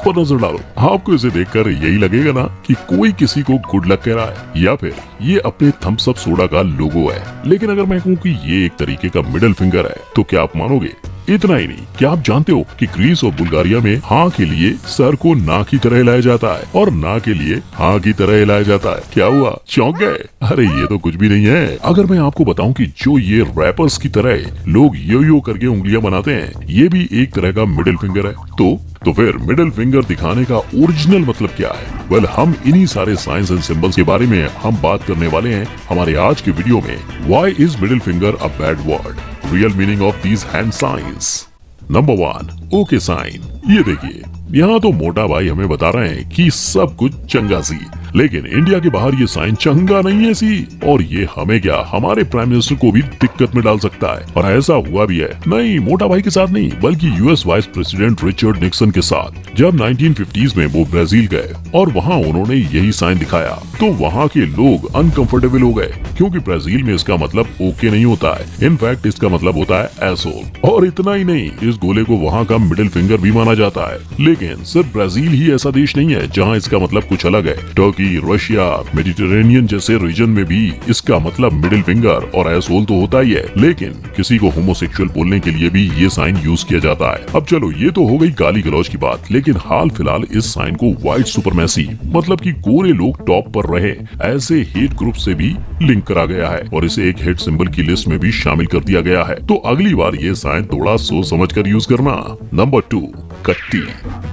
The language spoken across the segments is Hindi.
पर नजर डालो, आपको इसे देखकर यही लगेगा ना कि कोई किसी को गुड लक कह रहा है या फिर ये अपने थम्स अप सोडा का लोगो है। लेकिन अगर मैं कहूँ कि ये एक तरीके का मिडिल फिंगर है तो क्या आप मानोगे? इतना ही नहीं, क्या आप जानते हो कि ग्रीस और बुल्गारिया में हाँ के लिए सर को ना की तरह हिलाया जाता है और ना के लिए हाँ की तरह हिलाया जाता है। क्या हुआ, चौंक गए? अरे ये तो कुछ भी नहीं है। अगर मैं आपको बताऊं कि जो ये रैपर्स की तरह लोग यो करके उंगलियां बनाते हैं, ये भी एक तरह का मिडिल फिंगर है। तो फिर मिडिल फिंगर दिखाने का ओरिजिनल मतलब क्या है? वेल, हम इन्हीं सारे साइंस एंड सिंबल्स के बारे में हम बात करने वाले हैं हमारे आज के वीडियो में। Why is middle finger a bad word? Real meaning of these hand signs. Number 1, okay sign. ये देखिए, यहाँ तो मोटा भाई हमें बता रहे हैं कि सब कुछ चंगा सी, लेकिन इंडिया के बाहर ये साइन चंगा नहीं है सी, और ये हमें क्या, हमारे प्राइम मिनिस्टर को भी दिक्कत में डाल सकता है। और ऐसा हुआ भी है। नहीं, मोटा भाई के साथ नहीं, बल्कि US vice president Richard Nixon के साथ। जब 1950s में वो ब्राजील गए और वहाँ उन्होंने यही साइन दिखाया, तो वहाँ के लोग अनकंफर्टेबल हो गए, क्योंकि ब्राजील में इसका मतलब ओके नहीं होता है। इनफैक्ट इसका मतलब होता है एसोल। और इतना ही नहीं, इस गोले को वहाँ का मिडिल फिंगर भी माना जाता है। लेकिन सिर्फ ब्राजील ही ऐसा देश नहीं है जहाँ इसका मतलब कुछ अलग है। टर्की, रशिया, मेडिटेरेनियन जैसे रीजन में भी इसका मतलब मिडिल फिंगर और एसोल तो होता ही है। लेकिन किसी को होमोसेक्सुअल बोलने के लिए भी ये साइन यूज किया जाता है। अब चलो, ये तो हो गई गाली गलौज की बात, लेकिन हाल फिलहाल इस साइन को व्हाइट सुपरमेसी, मतलब कि गोरे लोग टॉप पर रहे, ऐसे हेट ग्रुप से भी लिंक करा गया है और इसे एक हेट सिंबल की लिस्ट में भी शामिल कर दिया गया है। तो अगली बार ये साइन थोड़ा सोच समझ कर यूज करना। नंबर 2, कट्टी।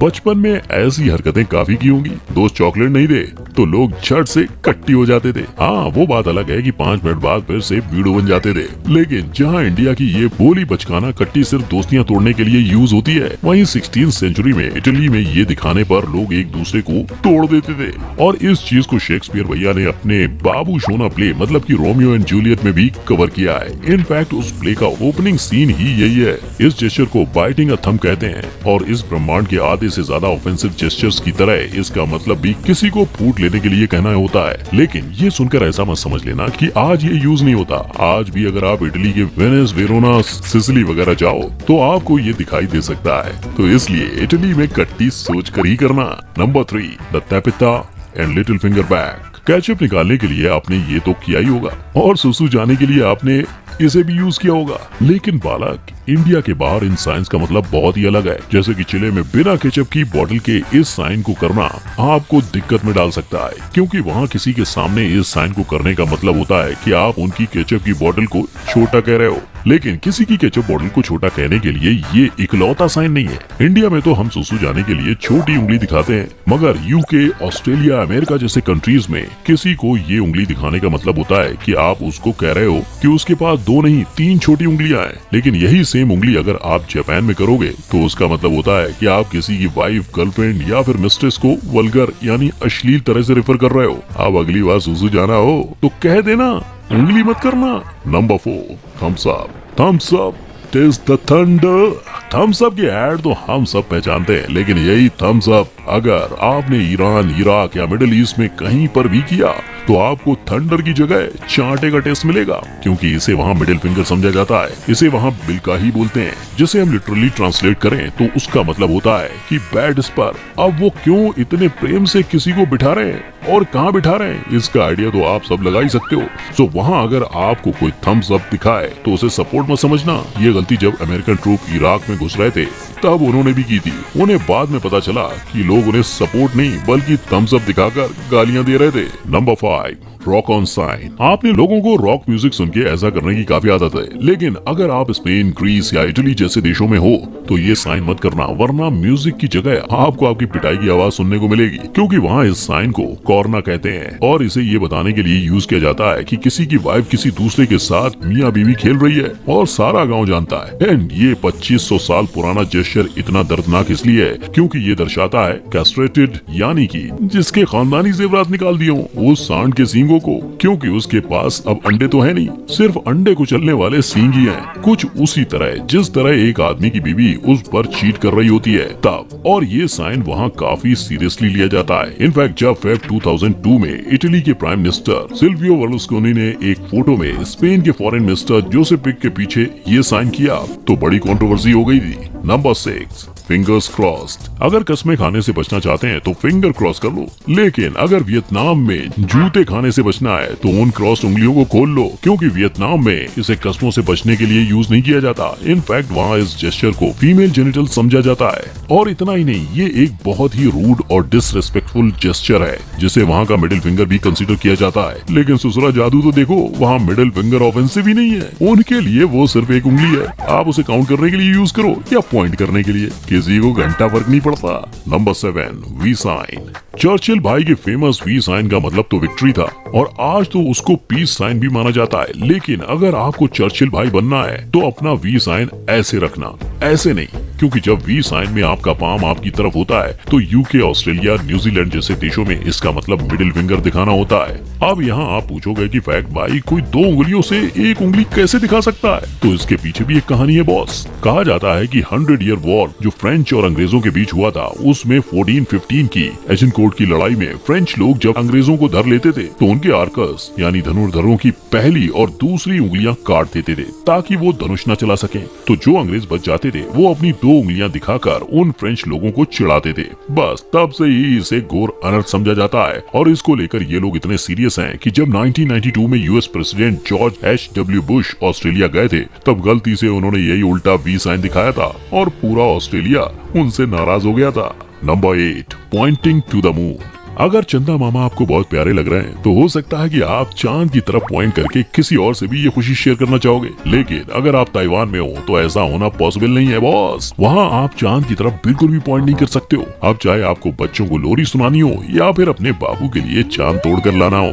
बचपन में ऐसी हरकतें काफी की होंगी। दोस्त चॉकलेट नहीं दे तो लोग झट से कट्टी हो जाते थे। हाँ, वो बात अलग है कि 5 मिनट बाद फिर से बीड़ो बन जाते थे। लेकिन जहाँ इंडिया की ये बोली बचकाना कट्टी सिर्फ दोस्तियां तोड़ने के लिए यूज होती है, वहीं 16th सेंचुरी में इटली में ये दिखाने पर लोग एक दूसरे को तोड़ देते थे। और इस चीज को शेक्सपियर भैया ने अपने बाबू सोना प्ले, मतलब कि रोमियो एंड जूलियट में भी कवर किया है। इनफैक्ट उस प्ले का ओपनिंग सीन ही यही है। इस जेस्चर को बाइटिंग अ थंब कहते हैं और इस ब्रह्मांड के आधे से ज्यादा ऑफेंसिव जेस्चर्स की तरह इसका मतलब भी किसी को फूट लेने के लिए कहना होता है। लेकिन ये सुनकर ऐसा मत समझ लेना कि आज ये यूज नहीं होता। आज भी अगर आप इटली के वेनिस, वेरोना, सिसिली वगैरह जाओ तो आपको ये दिखाई दे सकता है। तो इसलिए इटली में कट्टी सोच कर ही करना। नंबर 3, द तैपिता and little finger bag. Ketchup निकालने के लिए आपने ये तो किया ही होगा और सुसु जाने के लिए आपने इसे भी यूज किया होगा। लेकिन बालक, इंडिया के बाहर इन साइंस का मतलब बहुत ही अलग है। जैसे कि चिले में बिना केचप की बोतल के इस साइन को करना आपको दिक्कत में डाल सकता है, क्योंकि वहाँ किसी के सामने इस साइन को करने का मतलब होता है कि आप उनकी केचप की बोतल को छोटा कह रहे हो। लेकिन किसी की केचप बोतल को छोटा कहने के लिए ये इकलौता साइन नहीं है। इंडिया में तो हम सुसु जाने के लिए छोटी उंगली दिखाते हैं, मगर यूके, ऑस्ट्रेलिया, अमेरिका जैसे कंट्रीज में किसी को ये उंगली दिखाने का मतलब होता है कि आप उसको कह रहे हो कि उसके पास 2 नहीं 3 छोटी उंगलियां हैं। लेकिन यही सेम उंगली अगर आप जापान में करोगे तो उसका मतलब होता है कि आप किसी की वाइफ, गर्लफ्रेंड या फिर मिस्ट्रेस को वल्गर यानी अश्लील तरह से रेफर कर रहे हो। अब अगली बार सुसु जाना हो तो कह देना, उंगली मत करना। Number 4, thumbs up. Thumbs up taste the thunder. Thumbs up की ऐड तो हम सब पहचानते हैं, लेकिन यही थम्स अप अगर आपने ईरान, इराक या मिडिल ईस्ट में कहीं पर भी किया तो आपको थंडर की जगह चांटे का टेस्ट मिलेगा, क्योंकि इसे वहाँ मिडिल फिंगर समझा जाता है। इसे वहाँ बिल्का ही बोलते हैं, जिसे हम लिटरली ट्रांसलेट करें तो उसका मतलब होता है कि बैड इस पर। अब वो क्यों इतने प्रेम से किसी को बिठा रहे हैं और कहाँ बिठा रहे हैं, इसका आइडिया तो आप सब लगा ही सकते हो। सो वहाँ अगर आपको कोई थम्स अप दिखाए तो उसे सपोर्ट मत समझना। ये गलती जब अमेरिकन ट्रूप इराक में घुस रहे थे तब उन्होंने भी की थी। उन्हें बाद में पता चला कि लोग उन्हें सपोर्ट नहीं बल्कि थम्स अप दिखाकर गालियां दे रहे थे। Number 5, rock on sign. आपने लोगों को रॉक म्यूजिक सुन के ऐसा करने की काफी आदत है, लेकिन अगर आप स्पेन, ग्रीस या इटली जैसे देशों में हो तो ये साइन मत करना, वरना म्यूजिक की जगह आपको आपकी पिटाई की आवाज सुनने को मिलेगी, क्योंकि वहाँ इस साइन को कॉर्ना कहते हैं और इसे ये बताने के लिए यूज किया जाता है कि किसी की वाइफ किसी दूसरे के साथ मियाँ बीवी खेल रही है और सारा गाँव जानता है। एंड ये 2500 साल पुराना जेस्चर इतना दर्दनाक इसलिए है क्योंकि ये दर्शाता है कैस्ट्रेटेड, यानी कि जिसके खानदानी जेवरात निकाल दिए हों उस सांड के सींगों को, क्योंकि उसके पास अब अंडे तो है नहीं, सिर्फ अंडे कुचलने वाले सींग ही हैं। कुछ उसी तरह जिस तरह एक आदमी की बीवी उस पर चीट कर रही होती है तब। और ये साइन वहाँ काफी सीरियसली लिया जाता है। इनफैक्ट जब फेब 2002 में इटली के प्राइम मिनिस्टर सिल्वियो बर्लुस्कोनी ने एक फोटो में स्पेन के फॉरेन मिनिस्टर जोसेफ पिक के पीछे ये साइन किया तो बड़ी कंट्रोवर्सी हो गई थी। Number 6, fingers crossed. अगर कसमें खाने से बचना चाहते हैं तो फिंगर क्रॉस कर लो, लेकिन अगर वियतनाम में जूते खाने से बचना है तो उन क्रॉस उंगलियों को खोल लो, क्योंकि वियतनाम में इसे कसमों से बचने के लिए यूज नहीं किया जाता। इनफैक्ट वहाँ इस जेस्चर को फीमेल जेनिटल समझा जाता है। और इतना ही नहीं, ये एक बहुत ही रूड और डिसरिस्पेक्टफुल जेस्चर है जिसे वहाँ का मिडिल फिंगर भी कंसीडर किया जाता है। लेकिन सुसरा जादू तो देखो, वहाँ मिडिल फिंगर ऑफेंसिव ही नहीं है, उनके लिए वो सिर्फ एक उंगली है। आप उसे काउंट करने के लिए यूज करो या पॉइंट करने के लिए, किसी को घंटा फर्क नहीं पड़ता। Number 7, we sign. चर्चिल भाई के फेमस वी साइन का मतलब तो विक्ट्री था और आज तो उसको पीस साइन भी माना जाता है। लेकिन अगर आपको चर्चिल भाई बनना है तो अपना वी साइन ऐसे रखना, ऐसे नहीं, क्योंकि जब वी साइन में आपका पाम आपकी तरफ होता है तो यूके, ऑस्ट्रेलिया, न्यूजीलैंड जैसे देशों में इसका मतलब मिडिल फिंगर दिखाना होता है। अब यहाँ आप पूछोगे कि फैक्ट भाई कोई 2 उंगलियों से एक उंगली कैसे दिखा सकता है, तो इसके पीछे भी एक कहानी है बॉस। कहा जाता है कि 100 ईयर वॉर जो फ्रेंच और अंग्रेजों के बीच हुआ था, उसमें 1415 की एजिनकोर्ट की लड़ाई में फ्रेंच लोग जब अंग्रेजों को धर लेते थे तो उनके आर्कस यानी धनुर्धरों की पहली और दूसरी उंगलियां काट देते थे ताकि वो धनुष न चला सके। तो जो अंग्रेज बच जाते थे वो अपनी 2 उंगलियां दिखाकर उन फ्रेंच लोगों को चिढ़ाते थे। बस तब से ही इसे घोर अनर्थ समझा जाता है और इसको लेकर ये लोग इतने सीरियस हैं कि जब 1992 में US president George H.W. Bush Australia गए थे तब गलती से उन्होंने यही उल्टा वी साइन दिखाया था और पूरा ऑस्ट्रेलिया उनसे नाराज हो गया था। Number 8, pointing to the moon. अगर चंदा मामा आपको बहुत प्यारे लग रहे हैं तो हो सकता है कि आप चांद की तरफ पॉइंट करके किसी और से भी ये खुशी शेयर करना चाहोगे। लेकिन अगर आप ताइवान में हो तो ऐसा होना पॉसिबल नहीं है बॉस। वहाँ आप चांद की तरफ बिल्कुल भी पॉइंट नहीं कर सकते हो। अब चाहे आपको बच्चों को लोरी सुनानी हो या फिर अपने बाबू के लिए चांद तोड़ कर लाना हो।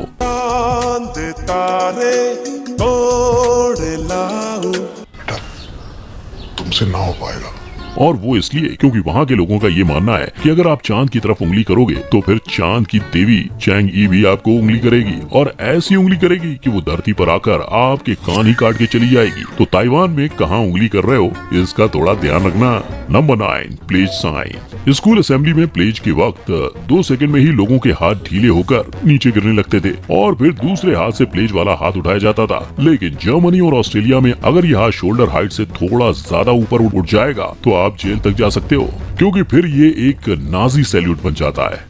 तुमसे ना हो पाएगा। और वो इसलिए क्योंकि वहाँ के लोगों का ये मानना है कि अगर आप चांद की तरफ उंगली करोगे तो फिर चांद की देवी चैंग ई भी आपको उंगली करेगी और ऐसी उंगली करेगी कि वो धरती पर आकर आपके कान ही काट के चली जाएगी। तो ताइवान में कहाँ उंगली कर रहे हो इसका थोड़ा ध्यान रखना। Number 9, pledge sign. School assembly में प्लेज के वक्त 2 सेकंड में ही लोगों के हाथ ढीले होकर नीचे गिरने लगते थे और फिर दूसरे हाथ से प्लेज वाला हाथ उठाया जाता था। लेकिन जर्मनी और ऑस्ट्रेलिया में अगर यह हाथ शोल्डर हाइट से थोड़ा ज्यादा ऊपर उठ जाएगा तो आप जेल तक जा सकते हो, क्योंकि फिर ये एक नाजी सैल्यूट बन जाता है।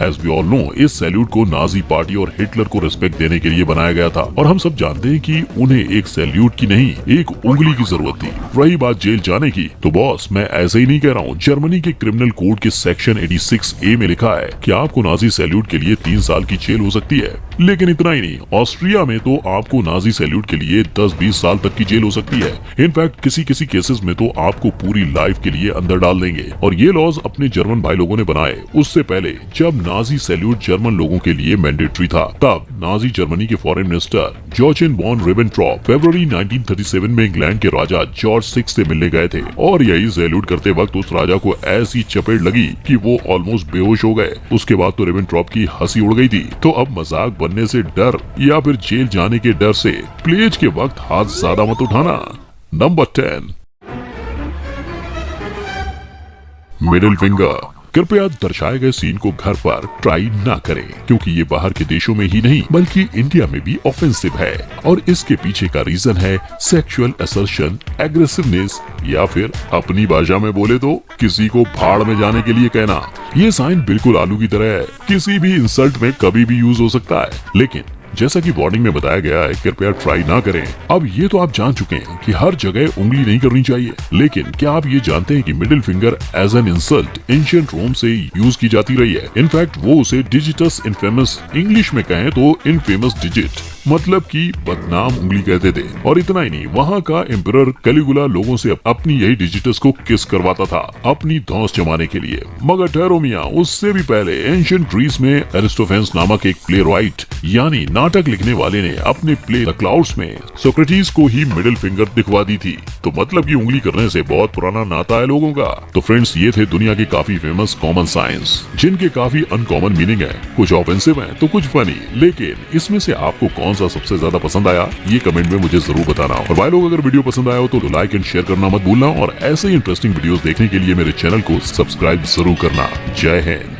As we all know, इस सैल्यूट को नाजी पार्टी और हिटलर को रिस्पेक्ट देने के लिए बनाया गया था और हम सब जानते हैं कि उन्हें एक सैल्यूट की नहीं, एक उंगली की जरूरत थी। रही बात जेल जाने की, तो बॉस मैं ऐसे ही नहीं कह रहा हूँ। जर्मनी के क्रिमिनल कोड के सेक्शन 86A में लिखा है कि आपको नाजी सैल्यूट के लिए 3 साल की जेल हो सकती है। लेकिन इतना ही नहीं, ऑस्ट्रिया में तो आपको नाजी सैल्यूट के लिए 10-20 साल तक की जेल हो सकती है। इनफैक्ट किसी किसी केसेस में तो आपको पूरी लाइफ के लिए अंदर डाल देंगे। और ये लॉज अपने जर्मन भाई लोगों ने बनाए उससे पहले, जब नाजी सैल्यूट जर्मन लोगों के लिए मैंडेटरी था। तब नाजी जर्मनी के फॉरेन मिनिस्टर जोचेन वॉन रिबेनट्रॉप फरवरी 1937 में इंग्लैंड के राजा जॉर्ज 6 से मिलने गए थे और यही सैल्यूट करते वक्त उस राजा को ऐसी चपेट लगी कि वो ऑलमोस्ट बेहोश हो गए। उसके बाद तो रिबेनट्रॉप की हंसी उड़ गई थी। तो अब मजाक बनने से डर या फिर जेल जाने के डर से प्लेज के वक्त हाथ ज्यादा मत उठाना। Number 10, middle finger. कृपया दर्शाए गए सीन को घर पर ट्राई ना करें, क्योंकि ये बाहर के देशों में ही नहीं बल्कि इंडिया में भी ऑफेंसिव है और इसके पीछे का रीजन है सेक्सुअल असर्शन, एग्रेसिवनेस या फिर अपनी भाषा में बोले तो किसी को भाड़ में जाने के लिए कहना। ये साइन बिल्कुल आलू की तरह है, किसी भी इंसल्ट में कभी भी यूज हो सकता है। लेकिन जैसा कि वार्निंग में बताया गया है, कृपया ट्राई ना करें। अब ये तो आप जान चुके हैं कि हर जगह उंगली नहीं करनी चाहिए, लेकिन क्या आप ये जानते हैं कि middle finger as an insult ancient Rome से यूज की जाती रही है। इनफैक्ट वो उसे डिजिटस इनफेमस, इंग्लिश में कहें तो इनफेमस डिजिट, मतलब कि बदनाम उंगली कहते थे। और इतना ही नहीं, वहाँ का एम्परर कैलिगुला लोगों से अपनी यही डिजिटस को किस करवाता था अपनी धौंस जमाने के लिए। मगर ठहरो मियां, उससे भी पहले एंशिएंट ग्रीस में एरिस्टोफेंस नामक एक प्ले राइट यानी नाटक लिखने वाले ने अपने प्ले द क्लाउड्स में सोक्रेटिस को ही मिडिल फिंगर दिखवा दी थी। तो मतलब कि उंगली करने से बहुत पुराना नाता है लोगों का। तो फ्रेंड्स, ये थे दुनिया के काफी फेमस कॉमन साइंस, जिनके काफी अनकॉमन मीनिंग है। कुछ ऑफेंसिव है तो कुछ फनी। लेकिन इसमें से आपको कौन सा सबसे ज्यादा पसंद आया, ये कमेंट में मुझे जरूर बताना। और भाई लोग, अगर वीडियो पसंद आया हो तो लाइक एंड शेयर करना मत भूलना और ऐसे ही इंटरेस्टिंग वीडियोस देखने के लिए मेरे चैनल को सब्सक्राइब जरूर करना। जय हिंद।